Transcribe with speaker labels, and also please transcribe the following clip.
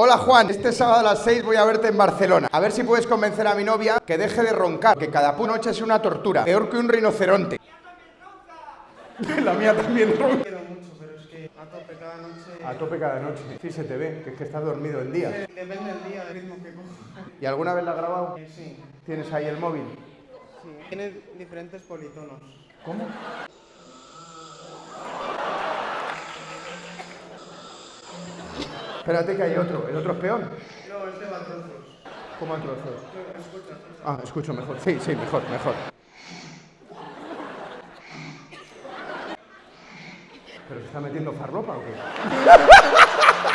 Speaker 1: Hola Juan, este sábado a las 6 voy a verte en Barcelona. A ver si puedes convencer a mi novia que deje de roncar, que cada noche es una tortura, peor que un rinoceronte. La mía también ronca.
Speaker 2: Quiero mucho, pero es que a tope cada noche.
Speaker 1: A tope cada noche. Sí, se te ve, que es que estás dormido el día.
Speaker 2: Depende del día, del ritmo que cojo.
Speaker 1: ¿Y alguna vez la has grabado?
Speaker 2: Sí,
Speaker 1: ¿Tienes ahí el móvil?
Speaker 2: sí. Tiene diferentes politonos.
Speaker 1: ¿Cómo? Espérate que hay otro. ¿El otro es peor?
Speaker 2: No, este va a trozos.
Speaker 1: ¿Cómo a trozos?
Speaker 2: Escucha.
Speaker 1: Ah, escucho mejor. Sí, mejor. ¿Pero se está metiendo farlopa o qué?